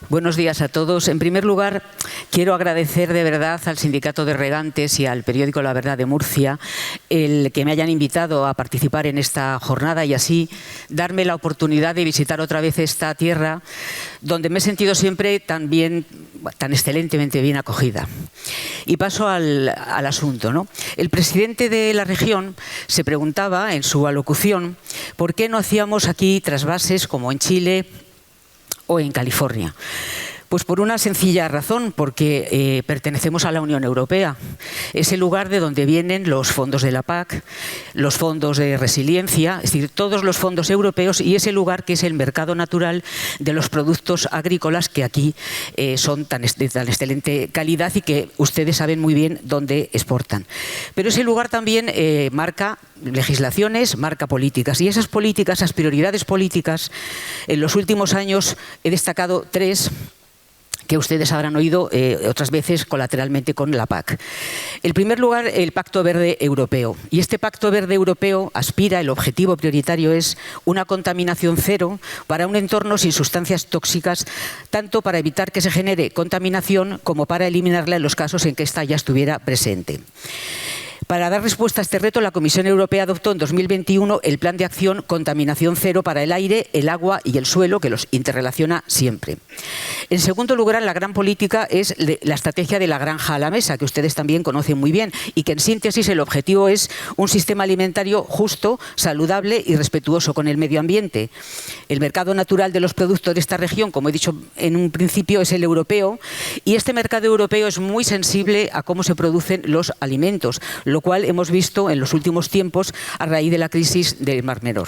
Buenos días a todos. En primer lugar, quiero agradecer de verdad al Sindicato de Regantes y al periódico La Verdad de Murcia el que me hayan invitado a participar en esta jornada y así darme la oportunidad de visitar otra vez esta tierra donde me he sentido siempre tan excelentemente bien acogida. Y paso al asunto, ¿no? El presidente de la región se preguntaba en su alocución por qué no hacíamos aquí trasvases como en Chile o en California. Pues por una sencilla razón, porque pertenecemos a la Unión Europea. Es el lugar de donde vienen los fondos de la PAC, los fondos de resiliencia, es decir, todos los fondos europeos, y es el lugar que es el mercado natural de los productos agrícolas que aquí son de tan excelente calidad y que ustedes saben muy bien dónde exportan. Pero ese lugar también marca legislaciones, marca políticas, y esas políticas, esas prioridades políticas, en los últimos años he destacado tres que ustedes habrán oído otras veces colateralmente con la PAC. En primer lugar, el Pacto Verde Europeo. Y este Pacto Verde Europeo aspira, el objetivo prioritario es una contaminación cero para un entorno sin sustancias tóxicas, tanto para evitar que se genere contaminación como para eliminarla en los casos en que ésta ya estuviera presente. Para dar respuesta a este reto, la Comisión Europea adoptó en 2021 el Plan de Acción Contaminación Cero para el aire, el agua y el suelo, que los interrelaciona siempre. En segundo lugar, la gran política es la estrategia de la granja a la mesa, que ustedes también conocen muy bien, y que en síntesis el objetivo es un sistema alimentario justo, saludable y respetuoso con el medio ambiente. El mercado natural de los productos de esta región, como he dicho en un principio, es el europeo, y este mercado europeo es muy sensible a cómo se producen los alimentos, lo cual hemos visto en los últimos tiempos a raíz de la crisis del Mar Menor.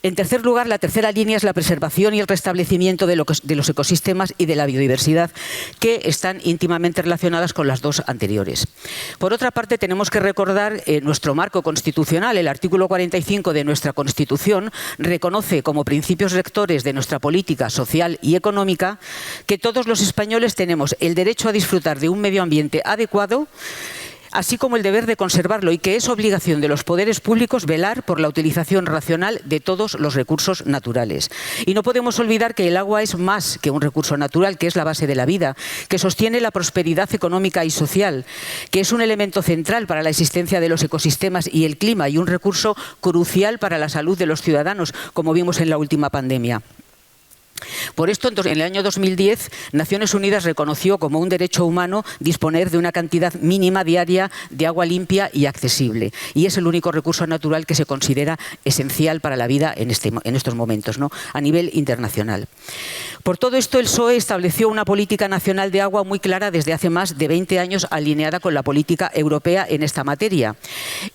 En tercer lugar, la tercera línea es la preservación y el restablecimiento de los ecosistemas y de la biodiversidad, que están íntimamente relacionadas con las dos anteriores. Por otra parte, tenemos que recordar nuestro marco constitucional. El artículo 45 de nuestra Constitución reconoce como principios rectores de nuestra política social y económica que todos los españoles tenemos el derecho a disfrutar de un medio ambiente adecuado, así como el deber de conservarlo, y que es obligación de los poderes públicos velar por la utilización racional de todos los recursos naturales. Y no podemos olvidar que el agua es más que un recurso natural, que es la base de la vida, que sostiene la prosperidad económica y social, que es un elemento central para la existencia de los ecosistemas y el clima, y un recurso crucial para la salud de los ciudadanos, como vimos en la última pandemia. Por esto, en el año 2010, Naciones Unidas reconoció como un derecho humano disponer de una cantidad mínima diaria de agua limpia y accesible. Y es el único recurso natural que se considera esencial para la vida en estos momentos, ¿no?, a nivel internacional. Por todo esto, el PSOE estableció una política nacional de agua muy clara desde hace más de 20 años, alineada con la política europea en esta materia.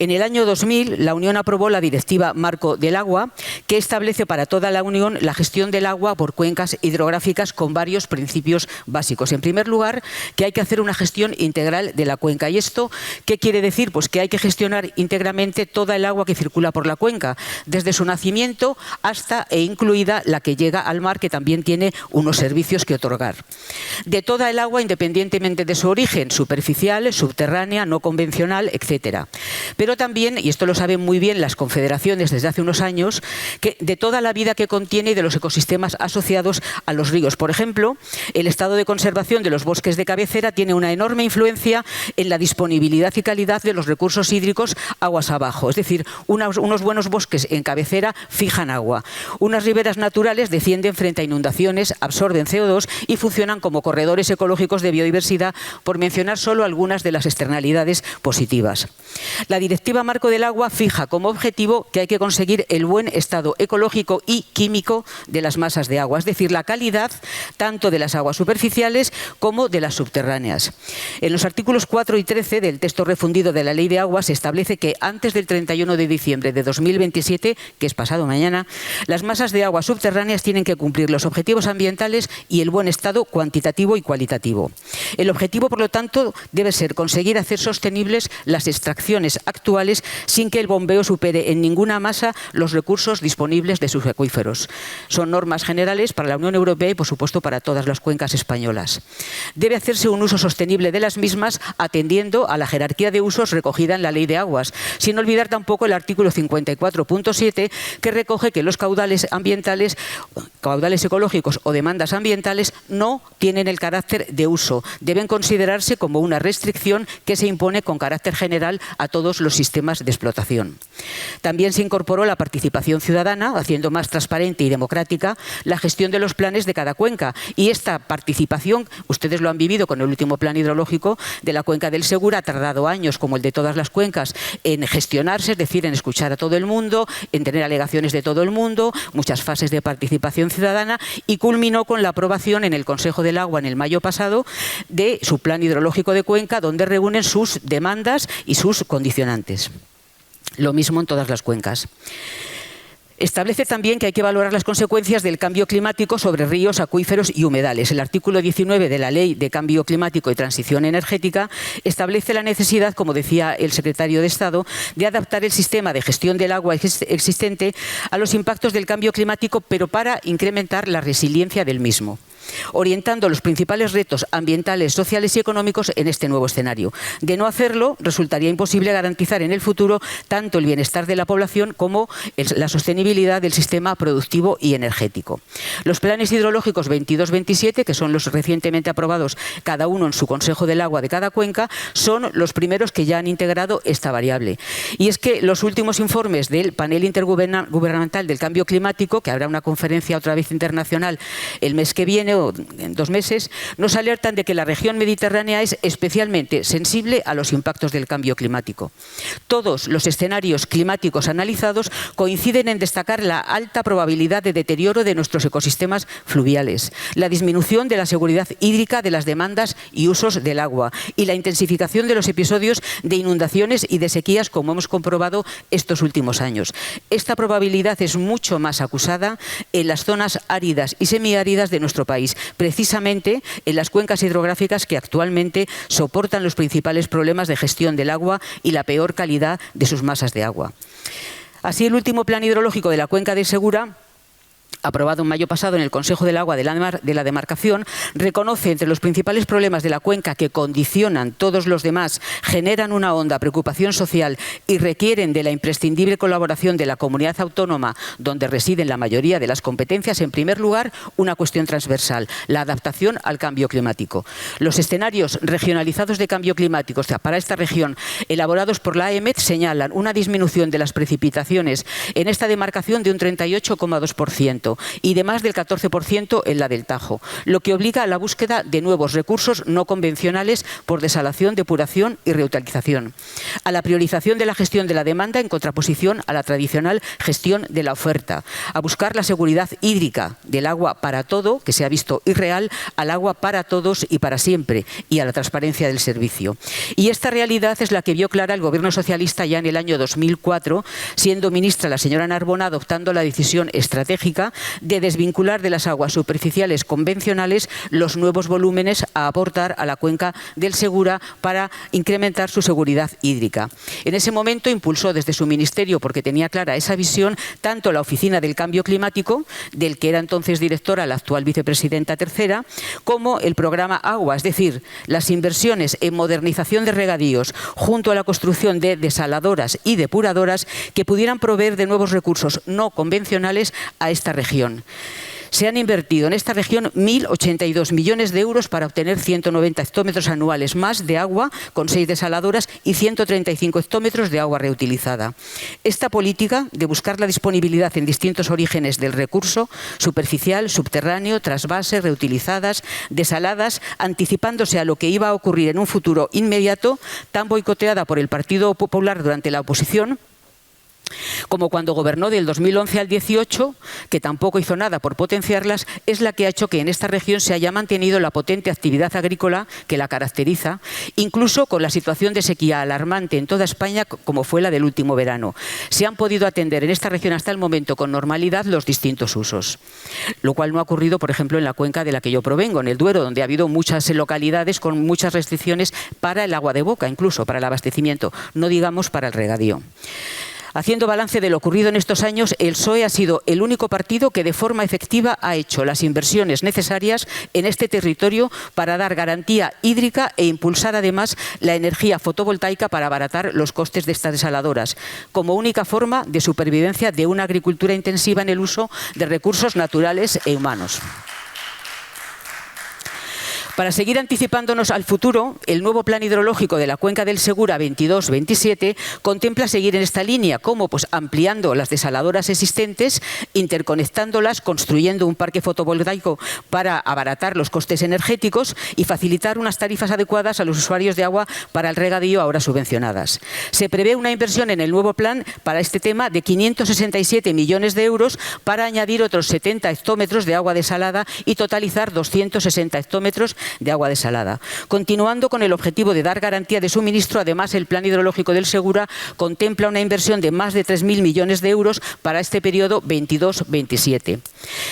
En el año 2000, la Unión aprobó la Directiva Marco del Agua, que establece para toda la Unión la gestión del agua por cuencas hidrográficas con varios principios básicos. En primer lugar, que hay que hacer una gestión integral de la cuenca. ¿Y esto qué quiere decir? Pues que hay que gestionar íntegramente toda el agua que circula por la cuenca, desde su nacimiento hasta e incluida la que llega al mar, que también tiene unos servicios que otorgar. De toda el agua, independientemente de su origen, superficial, subterránea, no convencional, etcétera. Pero también, y esto lo saben muy bien las confederaciones desde hace unos años, que de toda la vida que contiene y de los ecosistemas asociados a los ríos. Por ejemplo, el estado de conservación de los bosques de cabecera tiene una enorme influencia en la disponibilidad y calidad de los recursos hídricos aguas abajo. Es decir, unos buenos bosques en cabecera fijan agua. Unas riberas naturales defienden frente a inundaciones, absorben CO2 y funcionan como corredores ecológicos de biodiversidad, por mencionar solo algunas de las externalidades positivas. La Directiva Marco del Agua fija como objetivo que hay que conseguir el buen estado ecológico y químico de las masas de agua, es decir, la calidad tanto de las aguas superficiales como de las subterráneas. En los artículos 4 y 13 del texto refundido de la Ley de Agua se establece que antes del 31 de diciembre de 2027, que es pasado mañana, las masas de agua subterráneas tienen que cumplir los objetivos ambientales y el buen estado cuantitativo y cualitativo. El objetivo, por lo tanto, debe ser conseguir hacer sostenibles las extracciones actuales sin que el bombeo supere en ninguna masa los recursos disponibles de sus acuíferos. Son normas generales nacionales, para la Unión Europea y, por supuesto, para todas las cuencas españolas. Debe hacerse un uso sostenible de las mismas, atendiendo a la jerarquía de usos recogida en la Ley de Aguas, sin olvidar tampoco el artículo 54.7, que recoge que los caudales ambientales, caudales ecológicos o demandas ambientales no tienen el carácter de uso, deben considerarse como una restricción que se impone con carácter general a todos los sistemas de explotación. También se incorporó la participación ciudadana, haciendo más transparente y democrática la gestión de los planes de cada cuenca. Y esta participación, ustedes lo han vivido con el último plan hidrológico de la cuenca del Segura, ha tardado años, como el de todas las cuencas, en gestionarse, es decir, en escuchar a todo el mundo, en tener alegaciones de todo el mundo, muchas fases de participación ciudadana, y culminó con la aprobación en el Consejo del Agua en el mayo pasado de su plan hidrológico de cuenca, donde reúnen sus demandas y sus condicionantes. Lo mismo en todas las cuencas. Establece también que hay que valorar las consecuencias del cambio climático sobre ríos, acuíferos y humedales. El artículo 19 de la Ley de Cambio Climático y Transición Energética establece la necesidad, como decía el secretario de Estado, de adaptar el sistema de gestión del agua existente a los impactos del cambio climático, pero para incrementar la resiliencia del mismo, orientando los principales retos ambientales, sociales y económicos en este nuevo escenario. De no hacerlo, resultaría imposible garantizar en el futuro tanto el bienestar de la población como la sostenibilidad del sistema productivo y energético. Los planes hidrológicos 22-27, que son los recientemente aprobados cada uno en su Consejo del Agua de cada cuenca, son los primeros que ya han integrado esta variable. Y es que los últimos informes del panel intergubernamental del cambio climático, que habrá una conferencia otra vez internacional el mes que viene, o en 2 meses, nos alertan de que la región mediterránea es especialmente sensible a los impactos del cambio climático. Todos los escenarios climáticos analizados coinciden en destacar la alta probabilidad de deterioro de nuestros ecosistemas fluviales, la disminución de la seguridad hídrica de las demandas y usos del agua y la intensificación de los episodios de inundaciones y de sequías, como hemos comprobado estos últimos años. Esta probabilidad es mucho más acusada en las zonas áridas y semiáridas de nuestro país, precisamente en las cuencas hidrográficas que actualmente soportan los principales problemas de gestión del agua y la peor calidad de sus masas de agua. Así, el último plan hidrológico de la cuenca del Segura, aprobado en mayo pasado en el Consejo del Agua de la demarcación, reconoce entre los principales problemas de la cuenca que condicionan todos los demás, generan una honda preocupación social y requieren de la imprescindible colaboración de la comunidad autónoma donde residen la mayoría de las competencias. En primer lugar, una cuestión transversal, la adaptación al cambio climático. Los escenarios regionalizados de cambio climático, o sea, para esta región, elaborados por la AEMET, señalan una disminución de las precipitaciones en esta demarcación de un 38,2%. Y de más del 14% en la del Tajo, lo que obliga a la búsqueda de nuevos recursos no convencionales por desalación, depuración y reutilización, a la priorización de la gestión de la demanda en contraposición a la tradicional gestión de la oferta, a buscar la seguridad hídrica del agua para todo, que se ha visto irreal, al agua para todos y para siempre, y a la transparencia del servicio. Y esta realidad es la que vio clara el Gobierno socialista ya en el año 2004, siendo ministra la señora Narbona, adoptando la decisión estratégica de desvincular de las aguas superficiales convencionales los nuevos volúmenes a aportar a la cuenca del Segura para incrementar su seguridad hídrica. En ese momento impulsó desde su ministerio, porque tenía clara esa visión, tanto la Oficina del Cambio Climático, del que era entonces directora la actual vicepresidenta tercera, como el programa Agua, es decir, las inversiones en modernización de regadíos junto a la construcción de desaladoras y depuradoras que pudieran proveer de nuevos recursos no convencionales a esta región. Se han invertido en esta región 1.082 millones de euros para obtener 190 hectómetros anuales más de agua con 6 desaladoras y 135 hectómetros de agua reutilizada. Esta política de buscar la disponibilidad en distintos orígenes del recurso, superficial, subterráneo, trasvase, reutilizadas, desaladas, anticipándose a lo que iba a ocurrir en un futuro inmediato, tan boicoteada por el Partido Popular durante la oposición, como cuando gobernó del 2011 al 18, que tampoco hizo nada por potenciarlas, es la que ha hecho que en esta región se haya mantenido la potente actividad agrícola que la caracteriza, incluso con la situación de sequía alarmante en toda España, como fue la del último verano. Se han podido atender en esta región hasta el momento con normalidad los distintos usos, lo cual no ha ocurrido, por ejemplo, en la cuenca de la que yo provengo, en el Duero, donde ha habido muchas localidades con muchas restricciones para el agua de boca, incluso para el abastecimiento, no digamos para el regadío. Haciendo balance de lo ocurrido en estos años, el PSOE ha sido el único partido que de forma efectiva ha hecho las inversiones necesarias en este territorio para dar garantía hídrica e impulsar además la energía fotovoltaica para abaratar los costes de estas desaladoras, como única forma de supervivencia de una agricultura intensiva en el uso de recursos naturales e humanos. Para seguir anticipándonos al futuro, el nuevo plan hidrológico de la cuenca del Segura 22-27 contempla seguir en esta línea, como pues ampliando las desaladoras existentes, interconectándolas, construyendo un parque fotovoltaico para abaratar los costes energéticos y facilitar unas tarifas adecuadas a los usuarios de agua para el regadío ahora subvencionadas. Se prevé una inversión en el nuevo plan para este tema de 567 millones de euros para añadir otros 70 hectómetros de agua desalada y totalizar 260 hectómetros de agua desalada. Continuando con el objetivo de dar garantía de suministro, además el plan hidrológico del Segura contempla una inversión de más de 3.000 millones de euros para este periodo 22-27.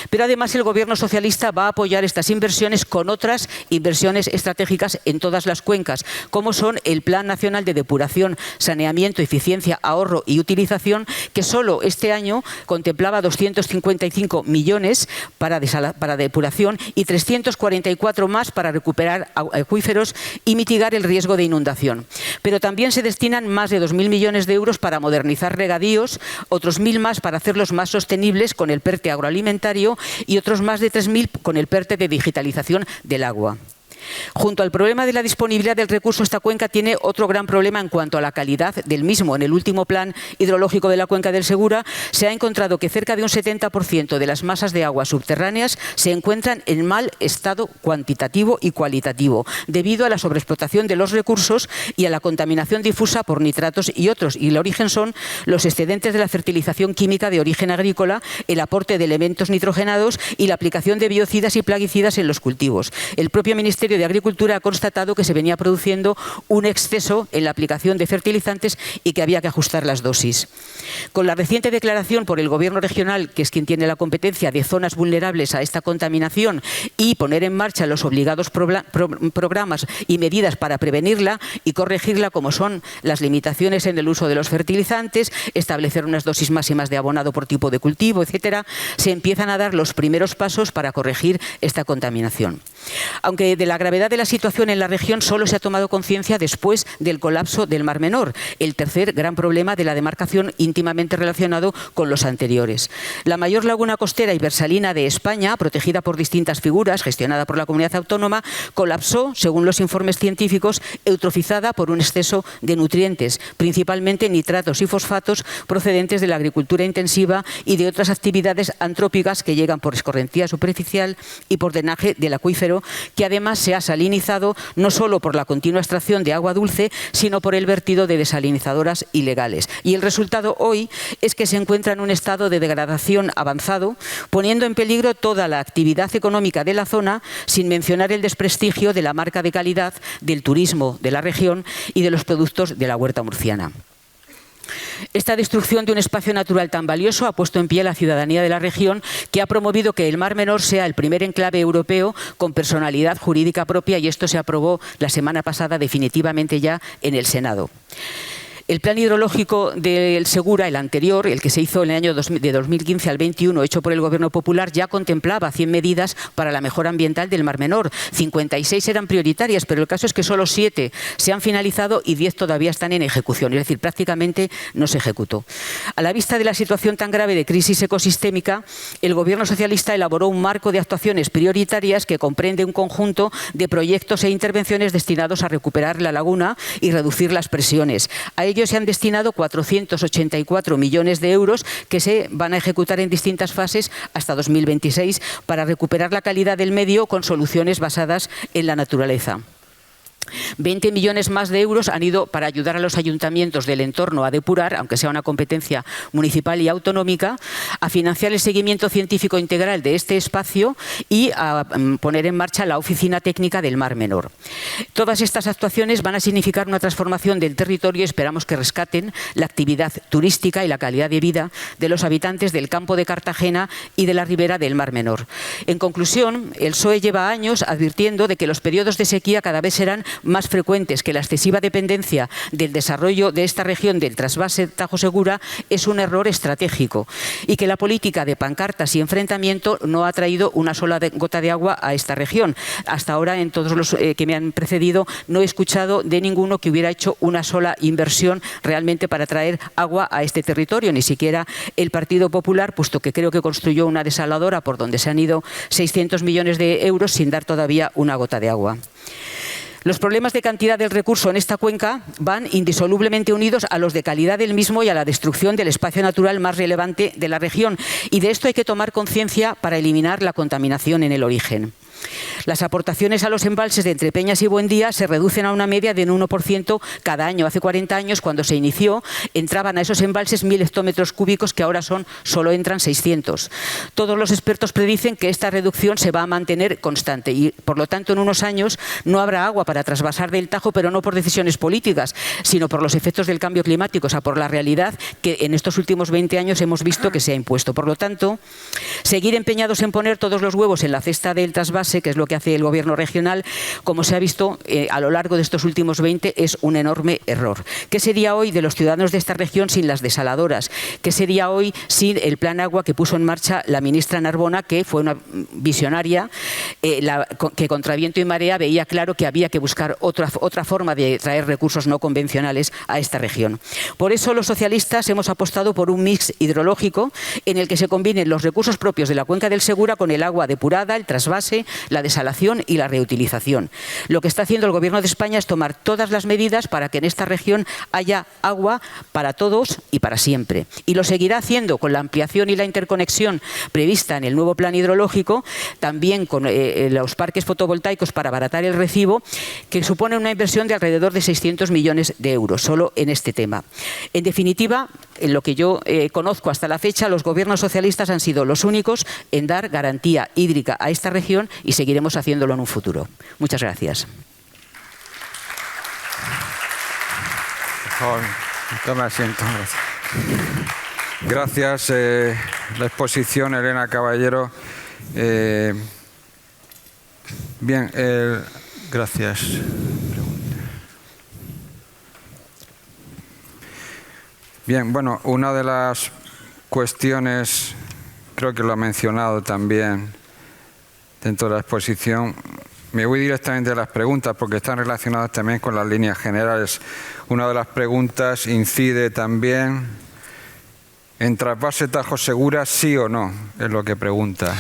Pero además el Gobierno socialista va a apoyar estas inversiones con otras inversiones estratégicas en todas las cuencas, como son el Plan Nacional de Depuración, Saneamiento, Eficiencia, Ahorro y Utilización, que solo este año contemplaba 255 millones para depuración y 344 más para recuperar acuíferos y mitigar el riesgo de inundación. Pero también se destinan más de 2.000 millones de euros para modernizar regadíos, otros 1.000 más para hacerlos más sostenibles con el PERTE agroalimentario y otros más de 3.000 con el PERTE de digitalización del agua. Junto al problema de la disponibilidad del recurso, esta cuenca tiene otro gran problema en cuanto a la calidad del mismo. En el último plan hidrológico de la cuenca del Segura se ha encontrado que cerca de un 70% de las masas de agua subterráneas se encuentran en mal estado cuantitativo y cualitativo, debido a la sobreexplotación de los recursos y a la contaminación difusa por nitratos y otros. Y el origen son los excedentes de la fertilización química de origen agrícola, el aporte de elementos nitrogenados y la aplicación de biocidas y plaguicidas en los cultivos. El propio Ministerio de Agricultura ha constatado que se venía produciendo un exceso en la aplicación de fertilizantes y que había que ajustar las dosis. Con la reciente declaración por el Gobierno regional, que es quien tiene la competencia de zonas vulnerables a esta contaminación, y poner en marcha los obligados programas y medidas para prevenirla y corregirla, como son las limitaciones en el uso de los fertilizantes, establecer unas dosis máximas de abonado por tipo de cultivo, etcétera, se empiezan a dar los primeros pasos para corregir esta contaminación. Aunque de la gravedad de la situación en la región solo se ha tomado conciencia después del colapso del Mar Menor, el tercer gran problema de la demarcación íntimamente relacionado con los anteriores. La mayor laguna costera y versalina de España, protegida por distintas figuras, gestionada por la comunidad autónoma, colapsó, según los informes científicos, eutrofizada por un exceso de nutrientes, principalmente nitratos y fosfatos procedentes de la agricultura intensiva y de otras actividades antrópicas que llegan por escorrentía superficial y por drenaje del acuífero, que además se ha salinizado no solo por la continua extracción de agua dulce, sino por el vertido de desalinizadoras ilegales. Y el resultado hoy es que se encuentra en un estado de degradación avanzado, poniendo en peligro toda la actividad económica de la zona, sin mencionar el desprestigio de la marca de calidad del turismo de la región y de los productos de la huerta murciana. Esta destrucción de un espacio natural tan valioso ha puesto en pie a la ciudadanía de la región, que ha promovido que el Mar Menor sea el primer enclave europeo con personalidad jurídica propia, y esto se aprobó la semana pasada definitivamente ya en el Senado. El plan hidrológico del Segura, el anterior, el que se hizo en el año de 2015 al 21, hecho por el Gobierno Popular, ya contemplaba 100 medidas para la mejora ambiental del Mar Menor. 56 eran prioritarias, pero el caso es que solo 7 se han finalizado y 10 todavía están en ejecución, es decir, prácticamente no se ejecutó. A la vista de la situación tan grave de crisis ecosistémica, el Gobierno socialista elaboró un marco de actuaciones prioritarias que comprende un conjunto de proyectos e intervenciones destinados a recuperar la laguna y reducir las presiones. A ello se han destinado 484 millones de euros que se van a ejecutar en distintas fases hasta 2026 para recuperar la calidad del medio con soluciones basadas en la naturaleza. 20 millones más de euros han ido para ayudar a los ayuntamientos del entorno a depurar, aunque sea una competencia municipal y autonómica, a financiar el seguimiento científico integral de este espacio y a poner en marcha la oficina técnica del Mar Menor. Todas estas actuaciones van a significar una transformación del territorio y esperamos que rescaten la actividad turística y la calidad de vida de los habitantes del campo de Cartagena y de la ribera del Mar Menor. En conclusión, el PSOE lleva años advirtiendo de que los periodos de sequía cada vez serán más frecuentes que la excesiva dependencia del desarrollo de esta región del trasvase Tajo Segura es un error estratégico y que la política de pancartas y enfrentamiento no ha traído una sola gota de agua a esta región. Hasta ahora, en todos los que me han precedido, no he escuchado de ninguno que hubiera hecho una sola inversión realmente para traer agua a este territorio, ni siquiera el Partido Popular, puesto que creo que construyó una desaladora por donde se han ido 600 millones de euros sin dar todavía una gota de agua. Los problemas de cantidad del recurso en esta cuenca van indisolublemente unidos a los de calidad del mismo y a la destrucción del espacio natural más relevante de la región. Y de esto hay que tomar conciencia para eliminar la contaminación en el origen. Las aportaciones a los embalses de Entrepeñas y Buendía se reducen a una media de un 1% cada año. Hace 40 años, cuando se inició, entraban a esos embalses 1.000 hectómetros cúbicos, que ahora solo entran 600. Todos los expertos predicen que esta reducción se va a mantener constante y, por lo tanto, en unos años no habrá agua para trasvasar del Tajo, pero no por decisiones políticas, sino por los efectos del cambio climático, o sea, por la realidad que en estos últimos 20 años hemos visto que se ha impuesto. Por lo tanto, seguir empeñados en poner todos los huevos en la cesta del trasvase, que es lo que hace el Gobierno regional, como se ha visto a lo largo de estos últimos 20, es un enorme error. ¿Qué sería hoy de los ciudadanos de esta región sin las desaladoras? ¿Qué sería hoy sin el plan agua que puso en marcha la ministra Narbona, que fue una visionaria, que contra viento y marea veía claro que había que buscar otra forma de traer recursos no convencionales a esta región? Por eso los socialistas hemos apostado por un mix hidrológico en el que se combinen los recursos propios de la cuenca del Segura con el agua depurada, el trasvase, la desalación y la reutilización. Lo que está haciendo el Gobierno de España es tomar todas las medidas para que en esta región haya agua para todos y para siempre. Y lo seguirá haciendo con la ampliación y la interconexión prevista en el nuevo plan hidrológico, también con los parques fotovoltaicos para abaratar el recibo, que supone una inversión de alrededor de 600 millones de euros solo en este tema. En definitiva, en lo que yo conozco hasta la fecha, los gobiernos socialistas han sido los únicos en dar garantía hídrica a esta región y seguiremos haciéndolo en un futuro. Muchas gracias. Por favor, tome asiento. Gracias. La exposición, Elena Caballero. Bien, gracias. Bien, bueno, una de las cuestiones, creo que lo ha mencionado también dentro de la exposición, me voy directamente a las preguntas porque están relacionadas también con las líneas generales. Una de las preguntas incide también en trasvase Tajo Segura, sí o no, es lo que pregunta.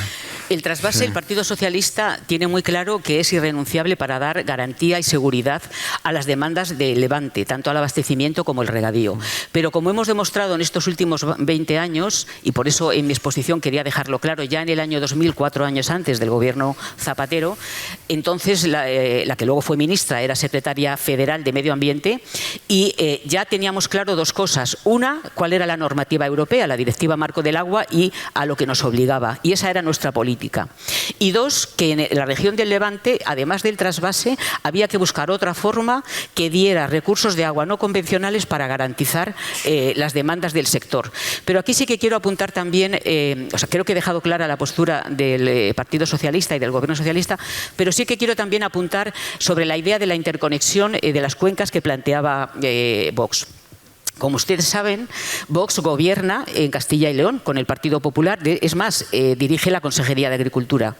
El trasvase, el Partido Socialista tiene muy claro que es irrenunciable para dar garantía y seguridad a las demandas de Levante, tanto al abastecimiento como el regadío. Pero como hemos demostrado en estos últimos 20 años, y por eso en mi exposición quería dejarlo claro, ya en el año 2000, 4 años antes del Gobierno Zapatero, entonces la que luego fue ministra era secretaria federal de Medio Ambiente, y ya teníamos claro dos cosas. Una, cuál era la normativa europea, la Directiva Marco del Agua, y a lo que nos obligaba. Y esa era nuestra política. Y dos, que en la región del Levante, además del trasvase, había que buscar otra forma que diera recursos de agua no convencionales para garantizar las demandas del sector. Pero aquí sí que quiero apuntar también, creo que he dejado clara la postura del Partido Socialista y del Gobierno Socialista, pero sí que quiero también apuntar sobre la idea de la interconexión de las cuencas que planteaba Vox. Como ustedes saben, Vox gobierna en Castilla y León con el Partido Popular, es más, dirige la Consejería de Agricultura.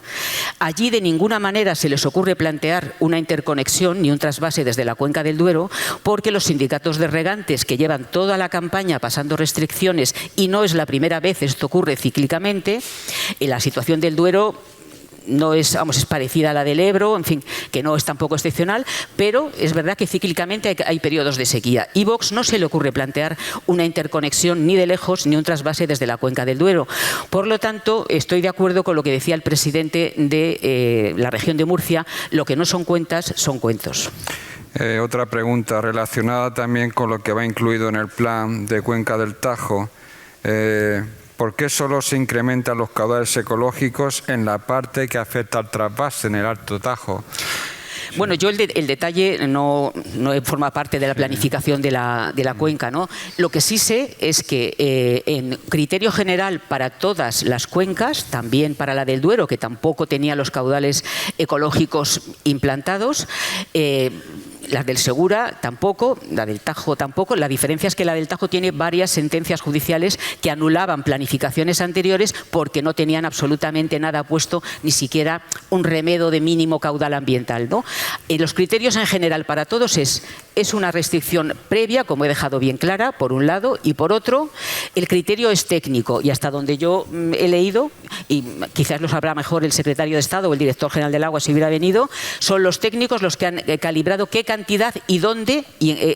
Allí de ninguna manera se les ocurre plantear una interconexión ni un trasvase desde la cuenca del Duero, porque los sindicatos de regantes, que llevan toda la campaña pasando restricciones, y no es la primera vez, esto ocurre cíclicamente, en la situación del Duero no es, es parecida a la del Ebro, en fin, que no es tampoco excepcional, pero es verdad que cíclicamente hay periodos de sequía. Y Vox no se le ocurre plantear una interconexión ni de lejos ni un trasvase desde la cuenca del Duero. Por lo tanto, estoy de acuerdo con lo que decía el presidente de la región de Murcia: lo que no son cuentas son cuentos. Otra pregunta relacionada también con lo que va incluido en el plan de Cuenca del Tajo. ¿Por qué solo se incrementan los caudales ecológicos en la parte que afecta al trasvase en el Alto Tajo? Bueno, yo el detalle no forma parte de la planificación de la cuenca, ¿no? Lo que sí sé es que en criterio general para todas las cuencas, también para la del Duero, que tampoco tenía los caudales ecológicos implantados, Las del Segura tampoco, la del Tajo tampoco. La diferencia es que la del Tajo tiene varias sentencias judiciales que anulaban planificaciones anteriores porque no tenían absolutamente nada puesto, ni siquiera un remedio de mínimo caudal ambiental, ¿no? Los criterios en general para todos es una restricción previa, como he dejado bien clara, por un lado, y por otro, el criterio es técnico, y hasta donde yo he leído, y quizás lo sabrá mejor el secretario de Estado o el director general del agua si hubiera venido, son los técnicos los que han calibrado qué cantidad y dónde, y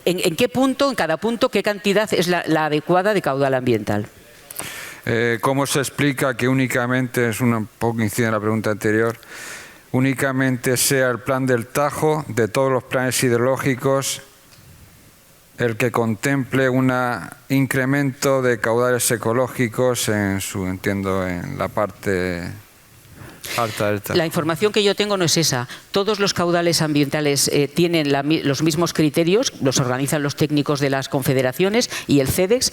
en qué punto, en cada punto, qué cantidad es la adecuada de caudal ambiental. ¿Cómo se explica que únicamente, es un poco incide en la pregunta anterior, únicamente sea el plan del Tajo, de todos los planes hidrológicos, el que contemple un incremento de caudales ecológicos en la parte alta del Tajo? La información que yo tengo no es esa. Todos los caudales ambientales tienen los mismos criterios, los organizan los técnicos de las confederaciones y el CEDEX.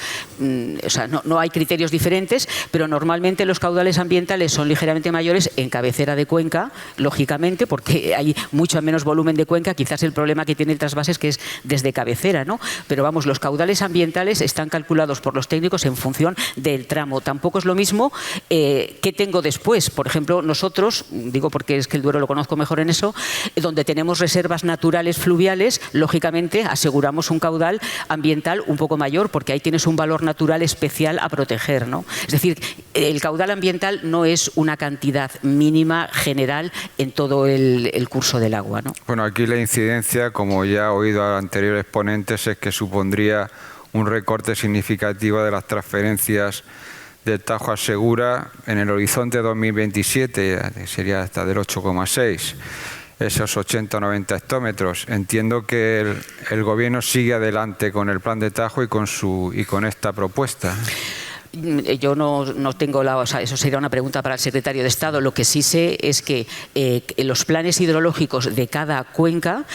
O sea, no hay criterios diferentes, pero normalmente los caudales ambientales son ligeramente mayores en cabecera de cuenca, lógicamente, porque hay mucho menos volumen de cuenca. Quizás el problema que tiene el trasvase es que es desde cabecera, ¿no? Pero vamos, los caudales ambientales están calculados por los técnicos en función del tramo. Tampoco es lo mismo que tengo después. Por ejemplo, nosotros, digo porque es que el Duero lo conozco mejor en eso, donde tenemos reservas naturales fluviales, lógicamente aseguramos un caudal ambiental un poco mayor, porque ahí tienes un valor natural especial a proteger, ¿no? Es decir, el caudal ambiental no es una cantidad mínima general en todo el curso del agua, ¿no? Bueno, aquí la incidencia, como ya he oído a anteriores ponentes, es que supondría un recorte significativo de las transferencias del Tajo a Segura en el horizonte 2027, sería hasta del 8,6, esos 80 o 90 hectómetros. Entiendo que el Gobierno sigue adelante con el plan de Tajo y con esta propuesta. Yo no tengo o sea, eso sería una pregunta para el secretario de Estado. Lo que sí sé es que los planes hidrológicos de cada cuenca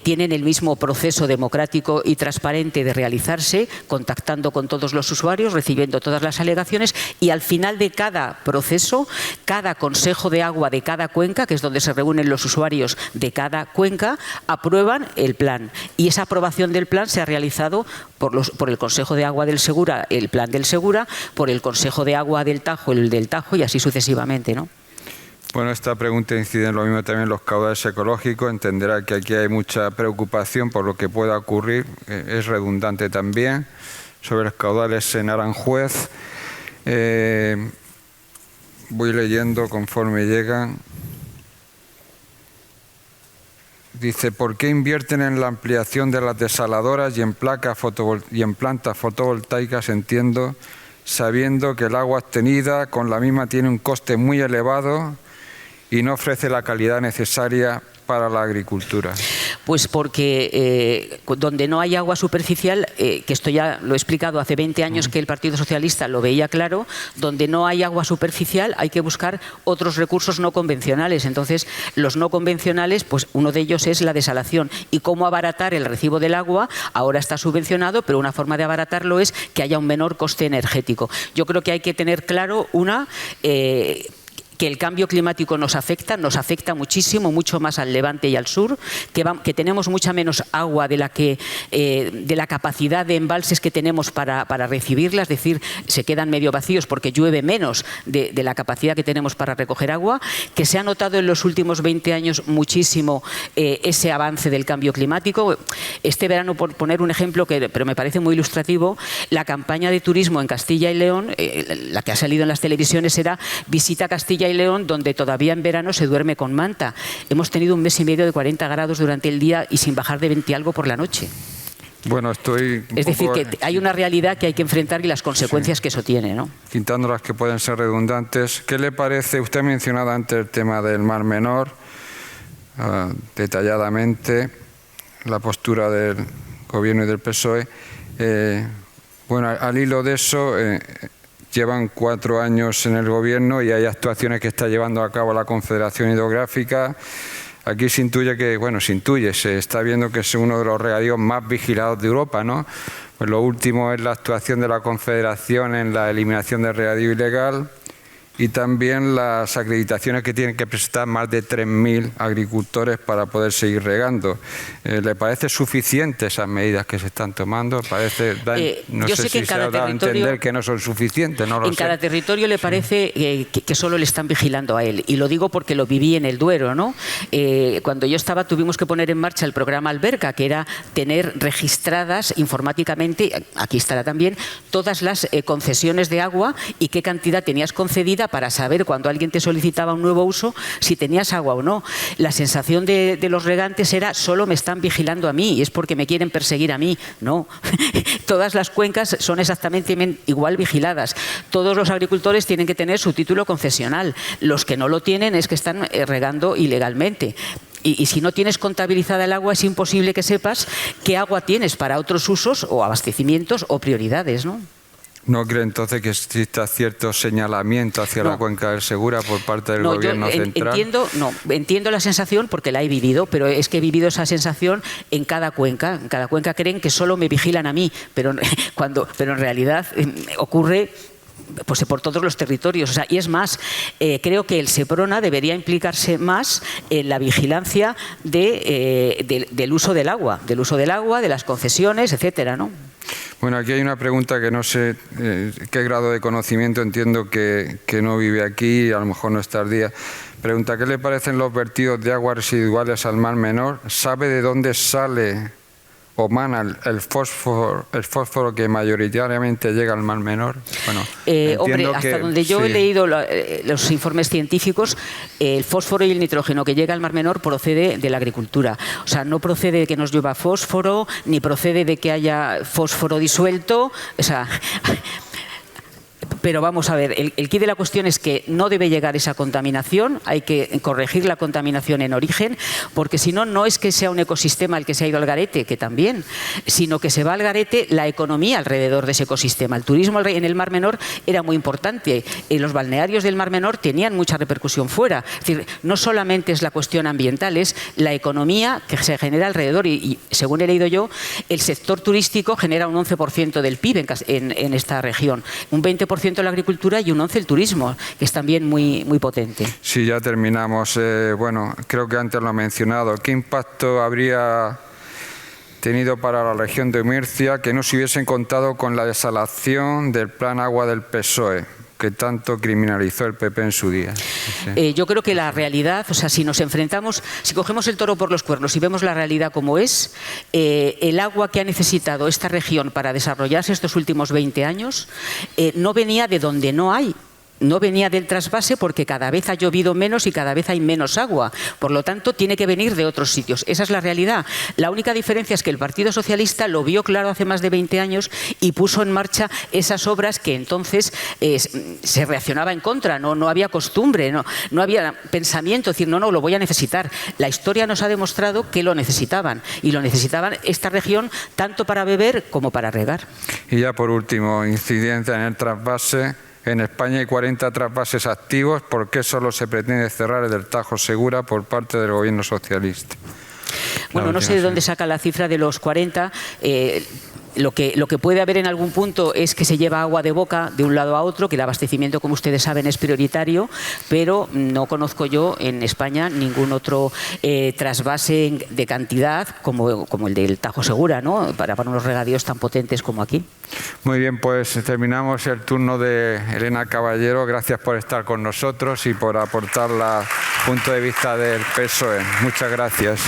tienen el mismo proceso democrático y transparente de realizarse, contactando con todos los usuarios, recibiendo todas las alegaciones, y al final de cada proceso, cada consejo de agua de cada cuenca, que es donde se reúnen los usuarios de cada cuenca, aprueban el plan. Y esa aprobación del plan se ha realizado por el Consejo de Agua del Segura, el plan del Segura, por el Consejo de Agua del Tajo, el del Tajo, y así sucesivamente, ¿no? Bueno, esta pregunta incide en lo mismo también los caudales ecológicos. Entenderá que aquí hay mucha preocupación por lo que pueda ocurrir. Es redundante también sobre los caudales en Aranjuez. Voy leyendo conforme llegan. Dice, ¿por qué invierten en la ampliación de las desaladoras y en plantas fotovoltaicas? Entiendo, sabiendo que el agua obtenida con la misma tiene un coste muy elevado y no ofrece la calidad necesaria para la agricultura. Pues porque donde no hay agua superficial, que esto ya lo he explicado hace 20 años que el Partido Socialista lo veía claro, donde no hay agua superficial hay que buscar otros recursos no convencionales. Entonces, los no convencionales, pues uno de ellos es la desalación. Y cómo abaratar el recibo del agua, ahora está subvencionado, pero una forma de abaratarlo es que haya un menor coste energético. Yo creo que hay que tener claro que el cambio climático nos afecta muchísimo, mucho más al levante y al sur, que tenemos mucha menos agua de la capacidad de embalses que tenemos para recibirla, es decir, se quedan medio vacíos porque llueve menos de la capacidad que tenemos para recoger agua, que se ha notado en los últimos 20 años muchísimo ese avance del cambio climático. Este verano, por poner un ejemplo, pero me parece muy ilustrativo, la campaña de turismo en Castilla y León, la que ha salido en las televisiones, era Visita Castilla y León, donde todavía en verano se duerme con manta. Hemos tenido un mes y medio de 40 grados durante el día y sin bajar de 20 y algo por la noche. Bueno, es decir, que hay una realidad que hay que enfrentar y las consecuencias que eso tiene, ¿no? Quitando las que pueden ser redundantes, ¿qué le parece? Usted ha mencionado antes el tema del Mar Menor, detalladamente, la postura del Gobierno y del PSOE. Bueno, al hilo de eso, llevan 4 años en el Gobierno y hay actuaciones que está llevando a cabo la Confederación Hidrográfica. Aquí se intuye se está viendo que es uno de los regadíos más vigilados de Europa, ¿no? Pues lo último es la actuación de la Confederación en la eliminación del regadío ilegal y también las acreditaciones que tienen que presentar más de 3.000 agricultores para poder seguir regando. ¿Le parece suficiente esas medidas que se están tomando? No sé si se ha dado a entender que no son suficientes, no lo sé. En cada territorio le parece que solo le están vigilando a él, y lo digo porque lo viví en el Duero, ¿no? Cuando yo estaba tuvimos que poner en marcha el programa Alberca, que era tener registradas informáticamente, aquí estará también, todas las concesiones de agua y qué cantidad tenías concedida para saber cuando alguien te solicitaba un nuevo uso si tenías agua o no. La sensación de los regantes era solo me están vigilando a mí y es porque me quieren perseguir a mí. No, todas las cuencas son exactamente igual vigiladas. Todos los agricultores tienen que tener su título concesional. Los que no lo tienen es que están regando ilegalmente. Y si no tienes contabilizada el agua, es imposible que sepas qué agua tienes para otros usos o abastecimientos o prioridades, ¿no? ¿No cree entonces que exista cierto señalamiento hacia la cuenca del Segura por parte del gobierno central? Entiendo la sensación porque la he vivido, pero es que he vivido esa sensación en cada cuenca. En cada cuenca creen que solo me vigilan a mí, pero en realidad ocurre pues por todos los territorios. O sea, y es más, creo que el Seprona debería implicarse más en la vigilancia del uso del agua, de las concesiones, etcétera, ¿no? Bueno, aquí hay una pregunta que no sé qué grado de conocimiento, entiendo que no vive aquí, a lo mejor no está al día. Pregunta, ¿qué le parecen los vertidos de aguas residuales al Mar Menor? ¿Sabe de dónde sale o mana el fósforo que mayoritariamente llega al Mar Menor? Bueno, hombre, hasta donde yo he leído los informes científicos, el fósforo y el nitrógeno que llega al Mar Menor procede de la agricultura. O sea, no procede de que nos llueva fósforo, ni procede de que haya fósforo disuelto. O sea, pero vamos a ver, el quid de la cuestión es que no debe llegar esa contaminación, hay que corregir la contaminación en origen, porque si no, no es que sea un ecosistema el que se ha ido al garete, que también, sino que se va al garete la economía alrededor de ese ecosistema. El turismo en el Mar Menor era muy importante, los balnearios del Mar Menor tenían mucha repercusión fuera. Es decir, no solamente es la cuestión ambiental, es la economía que se genera alrededor y según he leído yo, el sector turístico genera un 11% del PIB en esta región, un 20% la agricultura y un 11% el turismo, que es también muy, muy potente. Sí, ya terminamos. Bueno, creo que antes lo ha mencionado. ¿Qué impacto habría tenido para la región de Murcia que no se hubiesen contado con la desalación del Plan Agua del PSOE, que tanto criminalizó el PP en su día? Sí. Yo creo que la realidad, o sea, si nos enfrentamos, si cogemos el toro por los cuernos y vemos la realidad como es, el agua que ha necesitado esta región para desarrollarse estos últimos 20 años no venía de donde no hay. No venía del trasvase porque cada vez ha llovido menos y cada vez hay menos agua. Por lo tanto, tiene que venir de otros sitios. Esa es la realidad. La única diferencia es que el Partido Socialista lo vio claro hace más de 20 años y puso en marcha esas obras que entonces se reaccionaba en contra. No había costumbre, no había pensamiento. Es decir, no, lo voy a necesitar. La historia nos ha demostrado que lo necesitaban. Y lo necesitaban esta región tanto para beber como para regar. Y ya por último, incidencia en el trasvase. En España hay 40 trasvases activos. ¿Por qué solo se pretende cerrar el del Tajo Segura por parte del gobierno socialista? Bueno, no sé de dónde saca la cifra de los 40. Lo que puede haber en algún punto es que se lleva agua de boca de un lado a otro, que el abastecimiento, como ustedes saben, es prioritario, pero no conozco yo en España ningún otro trasvase de cantidad como el del Tajo Segura, ¿no? Para unos regadíos tan potentes como aquí. Muy bien, pues terminamos el turno de Elena Caballero. Gracias por estar con nosotros y por aportar el punto de vista del PSOE. Muchas gracias.